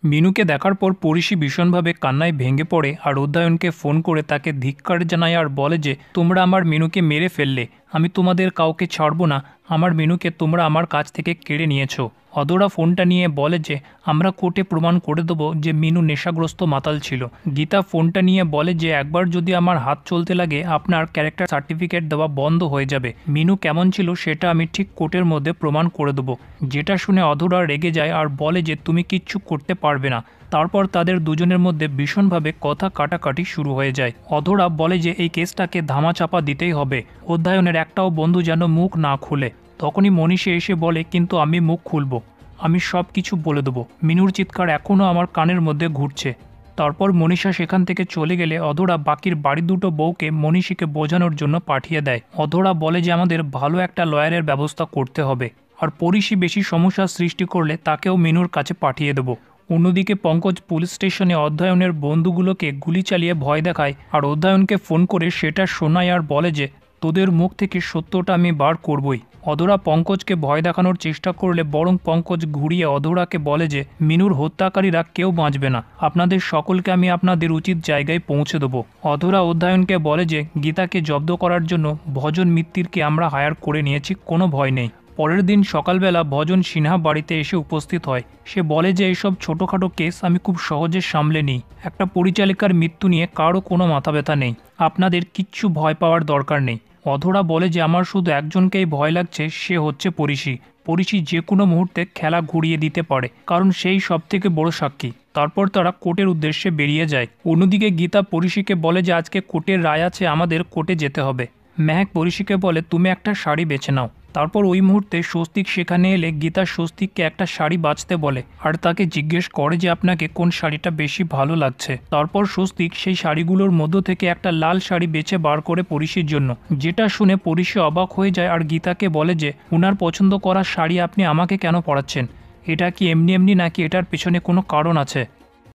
মিনুকে দেখার পর পরিষী ভীষণভাবে কান্নায় ভেঙে পড়ে আর অধ্যায়নকে ফোন করে তাকে ধিক্কার জানায় আর বলে যে তোমরা আমার মিনুকে মেরে ফেললে, আমি তোমাদের কাউকে ছাড়ব না, আমার মিনুকে তোমরা আমার কাছ থেকে কেড়ে নিয়েছো। অধরা ফোনটা নিয়ে বলে যে আমরা কোর্টে প্রমাণ করে দেবো যে মিনু নেশাগ্রস্ত মাতাল ছিল। গীতা ফোনটা নিয়ে বলে যে একবার যদি আমার হাত চলতে লাগে আপনার ক্যারেক্টার সার্টিফিকেট দেওয়া বন্ধ হয়ে যাবে। মিনু কেমন ছিল সেটা আমি ঠিক কোর্টের মধ্যে প্রমাণ করে দেবো। যেটা শুনে অধরা রেগে যায় আর বলে যে তুমি কিচ্ছু করতে পারবে না। তারপর তাদের দুজনের মধ্যে ভীষণভাবে কথা কাটাকাটি শুরু হয়ে যায়। অধরা বলে যে এই কেসটাকে ধামাচাপা দিতেই হবে, অধ্যায়নের একটাও বন্ধু যেন মুখ না খুলে। তখনই মনীষে এসে বলে কিন্তু আমি মুখ খুলব, আমি সব কিছু বলে দেবো। মিনুর চিৎকার এখনও আমার কানের মধ্যে ঘুরছে। তারপর মনীষা সেখান থেকে চলে গেলে অধরা বাকির বাড়ির দুটো বউকে মনীষীকে বোঝানোর জন্য পাঠিয়ে দেয়। অধরা বলে যে আমাদের ভালো একটা লয়ারের ব্যবস্থা করতে হবে, আর পরিষী বেশি সমস্যার সৃষ্টি করলে তাকেও মিনুর কাছে পাঠিয়ে দেবো। অন্যদিকে পঙ্কজ পুলিশ স্টেশনে অধ্যায়নের বন্ধুগুলোকে গুলি চালিয়ে ভয় দেখায় আর অধ্যায়নকে ফোন করে সেটা শোনায় আর বলে যে তোদের মুখ থেকে সত্যটা আমি বার করবই। অধরা পঙ্কজকে ভয় দেখানোর চেষ্টা করলে বরং পঙ্কজ ঘুরিয়ে অধরাকে বলে যে মিনুর হত্যাকারীরা কেউ বাঁচবে না, আপনাদের সকলকে আমি আপনাদের উচিত জায়গায় পৌঁছে দেবো। অধরা অধ্যায়নকে বলে যে গীতাকে জব্দ করার জন্য ভজন মিত্তিরকে আমরা হায়ার করে নিয়েছি, কোনো ভয় নেই। পরের দিন সকালবেলা ভজন সিনহা বাড়িতে এসে উপস্থিত হয়। সে বলে যে এইসব ছোটোখাটো কেস আমি খুব সহজে সামলে নিই, একটা পরিচালিকার মৃত্যু নিয়ে কারও কোনো মাথা ব্যথা নেই, আপনাদের কিচ্ছু ভয় পাওয়ার দরকার নেই। অধরা বলে যে আমার শুধু একজনকেই ভয় লাগছে, সে হচ্ছে পরিষী। পরিষী যে কোনো মুহূর্তে খেলা ঘুরিয়ে দিতে পারে, কারণ সেই সব থেকে বড় সাক্ষী। তারপর তারা কোর্টের উদ্দেশ্যে বেরিয়ে যায়। অন্যদিকে গীতা পরিষীকে বলে যে আজকে কোর্টের রায় আছে, আমাদের কোর্টে যেতে হবে। মেহেক পরিষীকে বলে তুমি একটা শাড়ি বেছে নাও। তারপর ওই মুহূর্তে স্বস্তিক সেখানে এলে গীতা স্বস্তিককে একটা শাড়ি বাছতে বলে আর তাকে জিজ্ঞেস করে যে আপনাকে কোন শাড়িটা বেশি ভালো লাগছে। তারপর স্বস্তিক সেই শাড়িগুলোর মধ্য থেকে একটা লাল শাড়ি বেছে বার করে পরিষীর জন্য, যেটা শুনে পরিষী অবাক হয়ে যায় আর গীতাকে বলে যে উনার পছন্দ করা শাড়ি আপনি আমাকে কেন পরাচ্ছেন, এটা কি এমনি এমনি নাকি এটার পেছনে কোনো কারণ আছে।